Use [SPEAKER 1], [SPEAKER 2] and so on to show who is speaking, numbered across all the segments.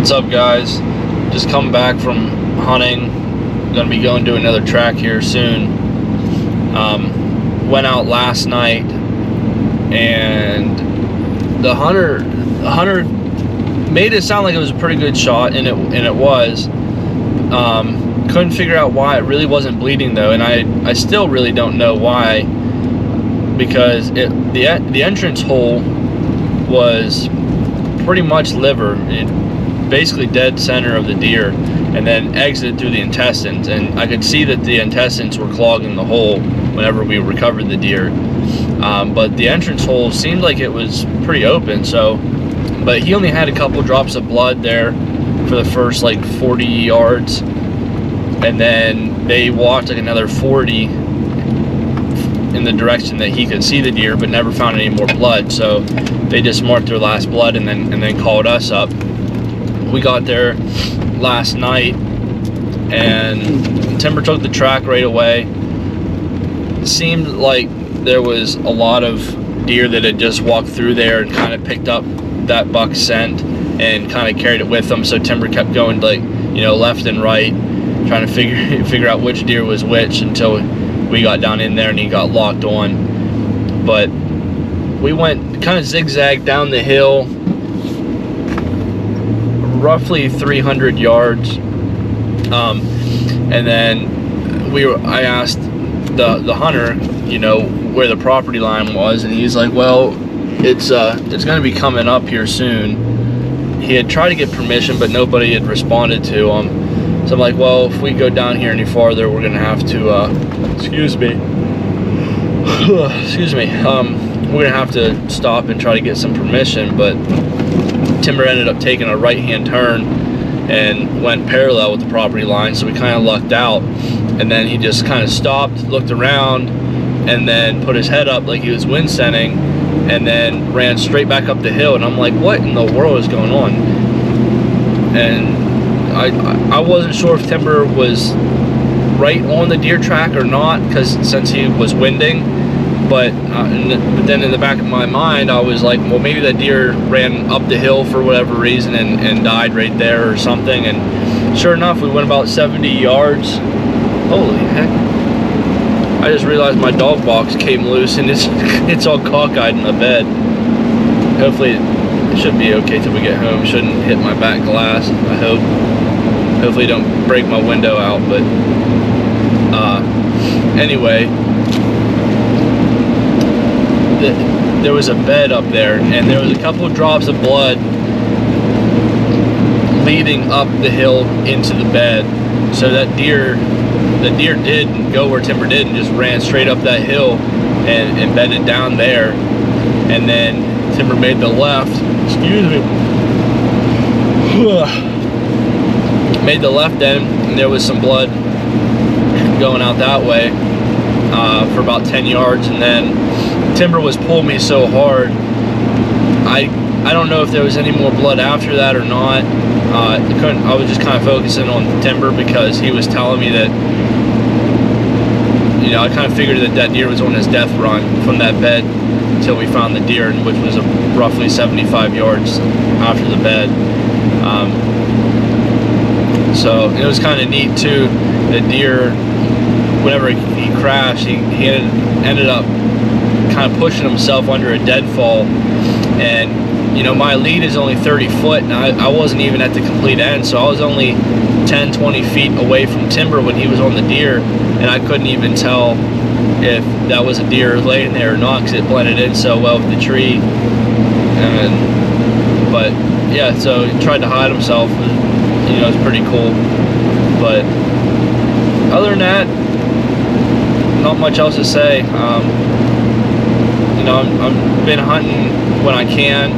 [SPEAKER 1] What's up, guys? Just come back from hunting. Gonna be going to another track here soon. Went out last night, and the hunter made it sound like it was a pretty good shot, and it was. Couldn't figure out why it really wasn't bleeding though, and I still really don't know why, because the entrance hole was pretty much liver, basically dead center of the deer, and then exited through the intestines, and I could see that the intestines were clogging the hole whenever we recovered the deer. But the entrance hole seemed like it was pretty open, but he only had a couple drops of blood there for the first like 40 yards, and then they walked like another 40 in the direction that he could see the deer, but never found any more blood. So they just marked their last blood and then called us up. We got there last night, and Timber took the track right away. It seemed like there was a lot of deer that had just walked through there and kind of picked up that buck's scent and kind of carried it with them. So Timber kept going, like, left and right, trying to figure out which deer was which until we got down in there and he got locked on. But we went kind of zigzag down the hill, roughly 300 yards, and then I asked the hunter, where the property line was, and he's like, well, it's going to be coming up here soon. He had tried to get permission, but nobody had responded to him. So I'm like, well, if we go down here any farther, we're gonna have to excuse me, we're gonna have to stop and try to get some permission. But Timber ended up taking a right-hand turn and went parallel with the property line, so we kind of lucked out. And then he just kind of stopped, looked around, and then put his head up like he was wind scenting, and then ran straight back up the hill. And I'm like, what in the world is going on? And I wasn't sure if Timber was right on the deer track or not, because since he was winding. But then in the back of my mind, I was like, well, maybe that deer ran up the hill for whatever reason and died right there or something. And sure enough, we went about 70 yards. Holy heck. I just realized my dog box came loose, and it's all cockeyed in the bed. Hopefully it should be okay till we get home. Shouldn't hit my back glass, I hope. Hopefully don't break my window out. But anyway, there was a bed up there, and there was a couple of drops of blood leading up the hill into the bed. So the deer did go where Timber did and just ran straight up that hill and bedded down there. And then Timber made the left, excuse me, made the left end, and there was some blood going out that way for about 10 yards. And then Timber was pulling me so hard, I don't know if there was any more blood after that or not. I was just kind of focusing on Timber because he was telling me that, I kind of figured that deer was on his death run from that bed until we found the deer, which was roughly 75 yards after the bed. So it was kind of neat too. The deer, whenever he crashed, he ended up kind of pushing himself under a deadfall, and my lead is only 30 foot, and I wasn't even at the complete end, so I was only 10-20 feet away from Timber when he was on the deer, and I couldn't even tell if that was a deer laying there or not, because it blended in so well with the tree. But yeah, so he tried to hide himself. It was pretty cool. But other than that, not much else to say. I've been hunting when I can.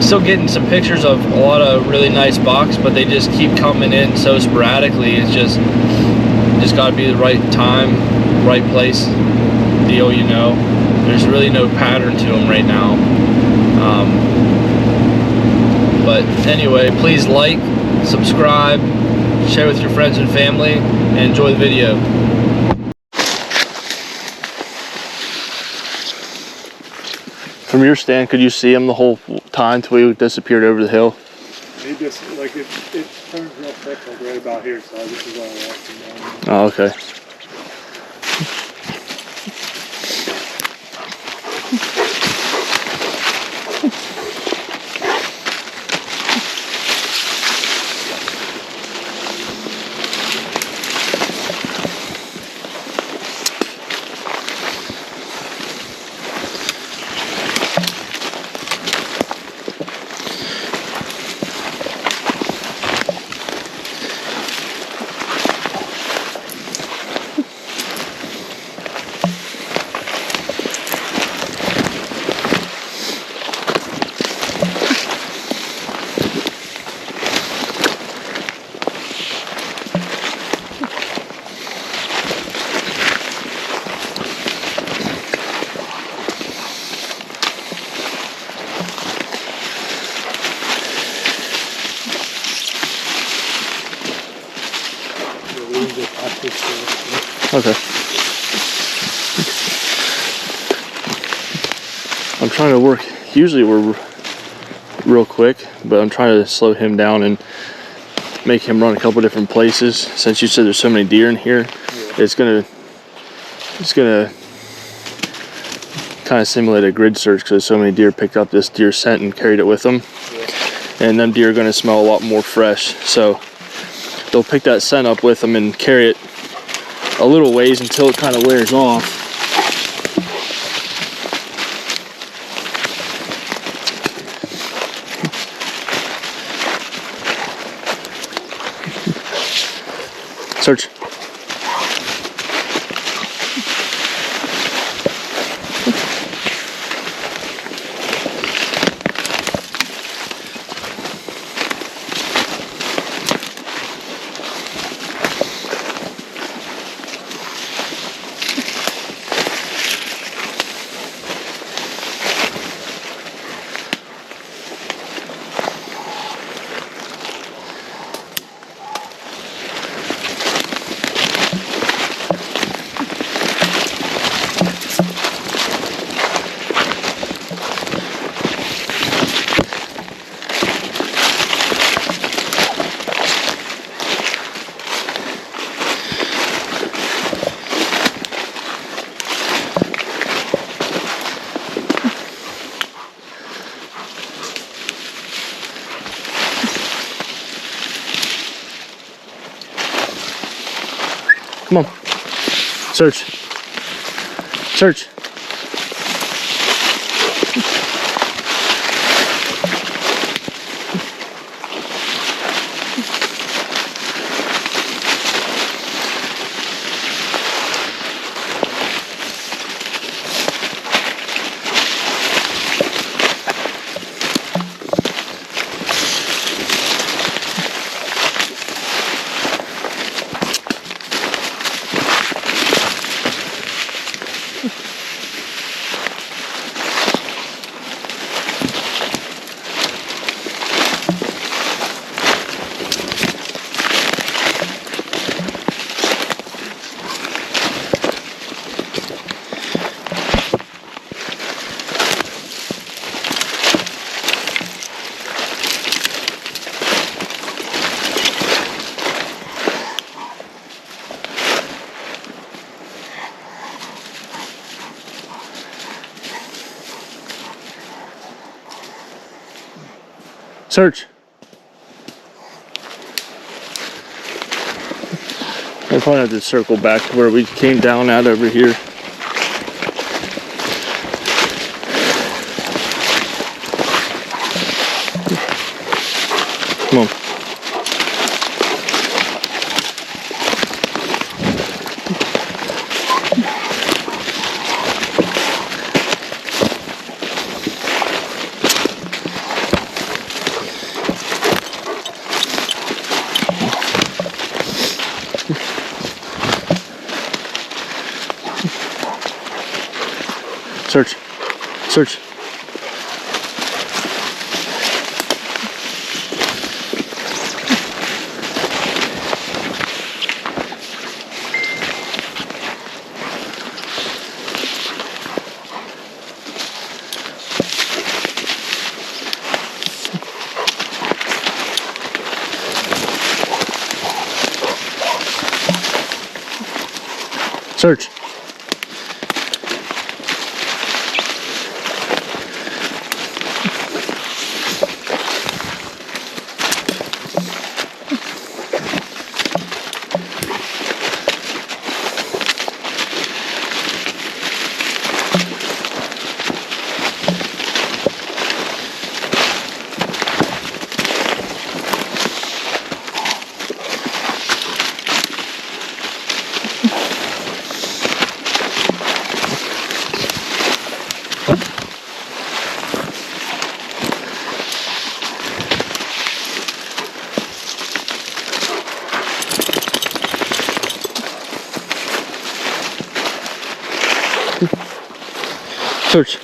[SPEAKER 1] Still getting some pictures of a lot of really nice bucks, but they just keep coming in so sporadically. It's just got to be the right time, right place deal. There's really no pattern to them right now. But anyway, please like, subscribe, share with your friends and family, and enjoy the video. From your stand, could you see him the whole time till he disappeared over the hill?
[SPEAKER 2] He just, like, it turns real quick, like, right about here, so this is all I walked him down.
[SPEAKER 1] Oh, okay. Okay. I'm trying to work. Usually we're real quick, but I'm trying to slow him down and make him run a couple different places. Since you said there's so many deer in here,
[SPEAKER 2] Yeah.
[SPEAKER 1] it's gonna kind of simulate a grid search because so many deer picked up this deer scent and carried it with them.
[SPEAKER 2] Yeah.
[SPEAKER 1] And them deer are gonna smell a lot more fresh. So they'll pick that scent up with them and carry it a little ways until it kind of wears off. Search. Come on. Search. Search. Search. I'll probably have to circle back to where we came down at over here. Come on. Search. Search. Search. Search.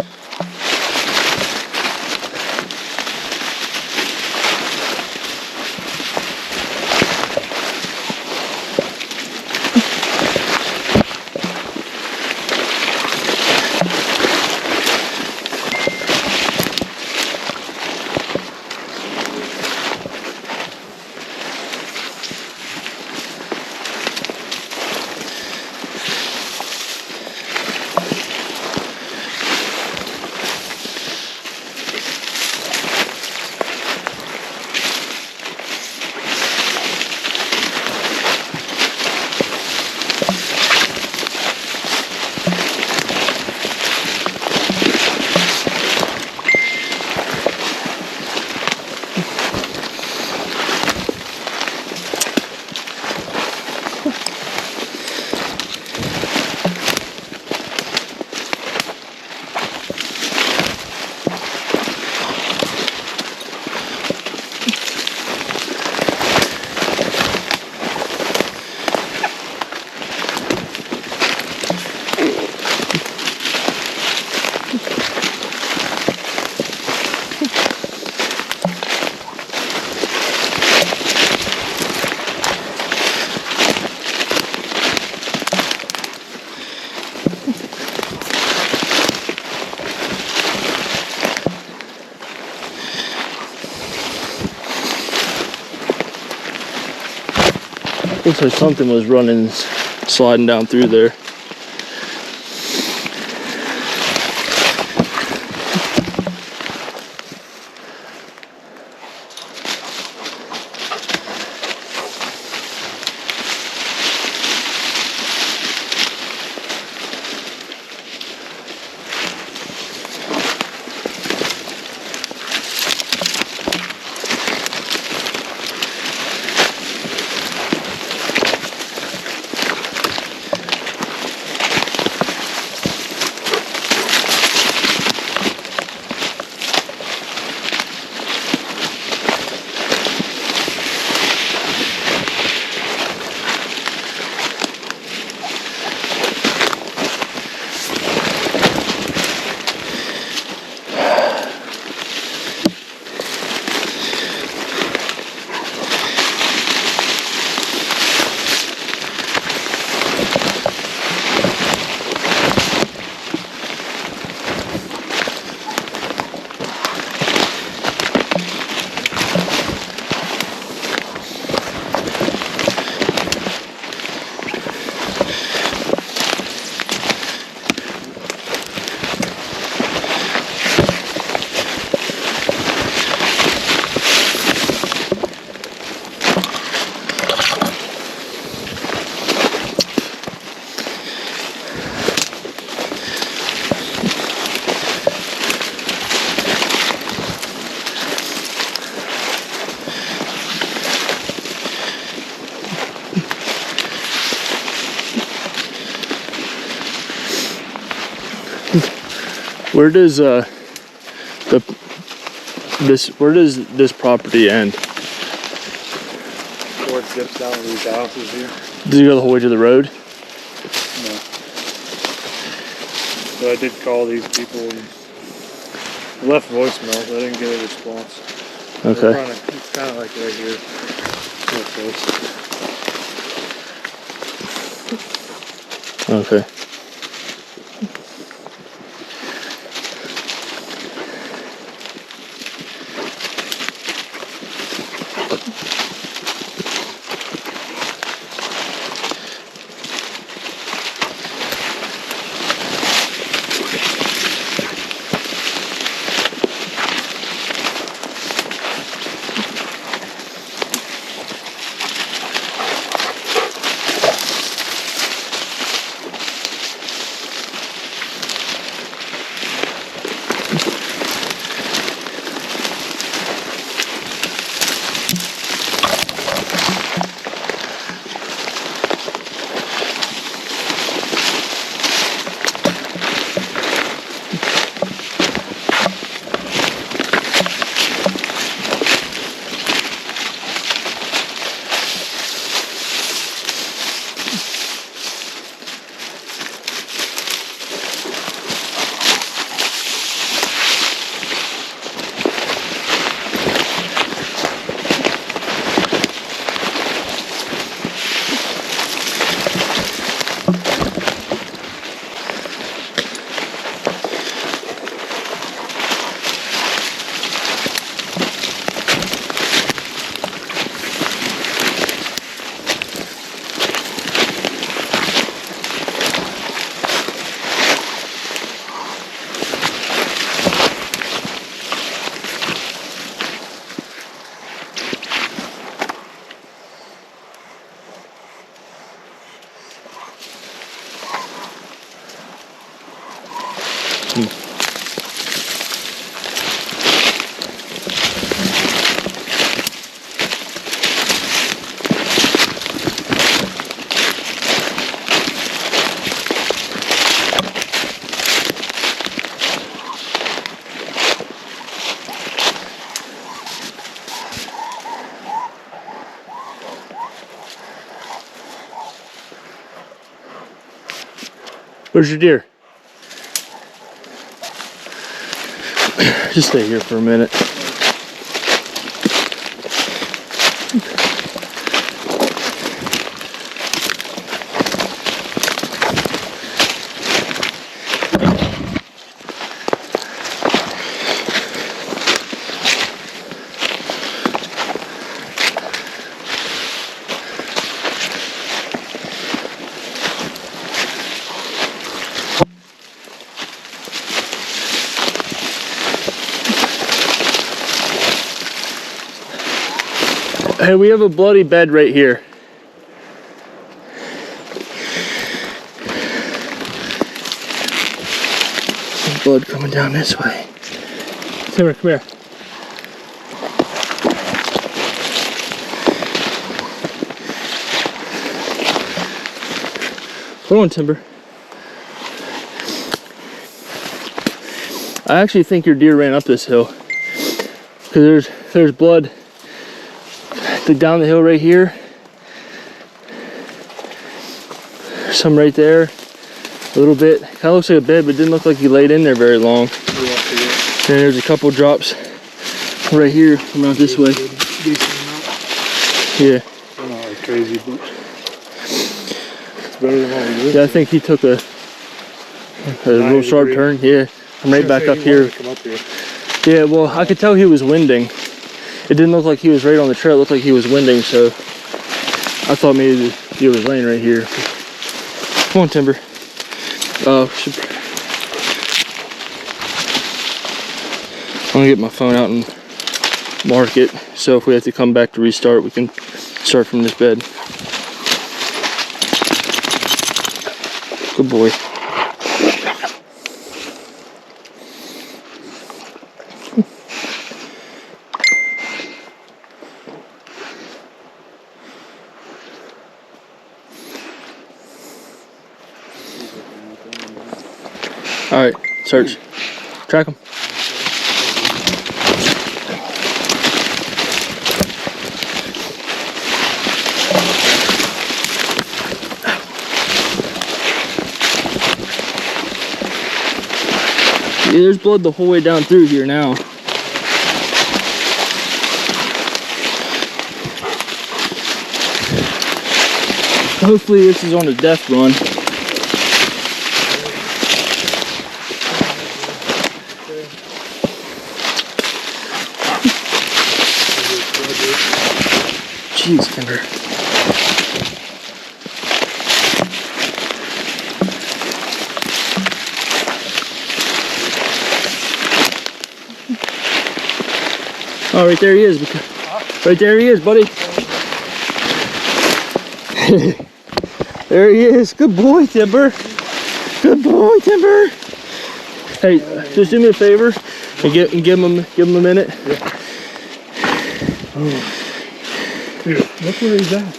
[SPEAKER 1] Looks like something was running, sliding down through there. Where does where does this property end?
[SPEAKER 2] Where it dips down to these houses here.
[SPEAKER 1] Does it go the whole way to the road?
[SPEAKER 2] No. So I did call these people and left voicemails. I didn't get a response.
[SPEAKER 1] Okay.
[SPEAKER 2] It's kind of like right here. Real close.
[SPEAKER 1] Okay. Where's your deer? Just stay here for a minute. Hey, we have a bloody bed right here. Some blood coming down this way. Timber, come here. Hold on, Timber. I actually think your deer ran up this hill, because there's blood down the hill right here. Some right there. A little bit. Kind of looks like a bed, but it didn't look like he laid in there very long. And there's a couple drops right here around this way. Yeah.
[SPEAKER 2] Not like crazy, but it's better than what we did.
[SPEAKER 1] Yeah, I think he took a real sharp turn. Yeah. I'm right back up here. Yeah, well, I could tell he was winding. It didn't look like he was right on the trail. It looked like he was winding, so I thought maybe he was laying right here. Come on, Timber. I'm gonna get my phone out and mark it, so if we have to come back to restart, we can start from this bed. Good boy. All right, search. Track them. Yeah, there's blood the whole way down through here now. Hopefully this is on a death run. Jeez, Timber. Oh, right there he is. Right there he is, buddy. There he is. Good boy, Timber. Good boy, Timber. Hey, just do me a favor and give him a minute.
[SPEAKER 2] Yeah. Oh. Dude, look where he's at.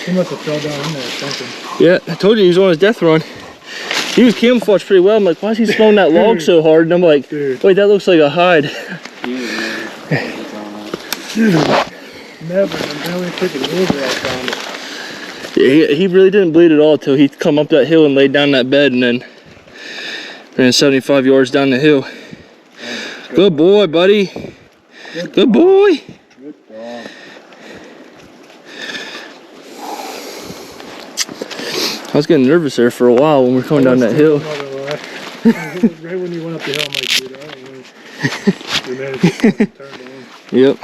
[SPEAKER 2] He must have fell down in there or something.
[SPEAKER 1] Yeah, I told you he was on his death run. He was camouflaged pretty well. I'm like, why is he throwing that log so hard? And I'm like, wait, that looks like a hide.
[SPEAKER 2] Dude, never. I'm barely freaking over out down it.
[SPEAKER 1] Yeah, he really didn't bleed at all till he come up that hill and laid down that bed and then ran 75 yards down the hill. Good boy, buddy. Good boy.
[SPEAKER 2] Good dog.
[SPEAKER 1] I was getting nervous there for a while when we were coming down that hill.
[SPEAKER 2] Right when you went up the hill, I'm like, dude, I don't know. We managed to turn down.
[SPEAKER 1] Yep.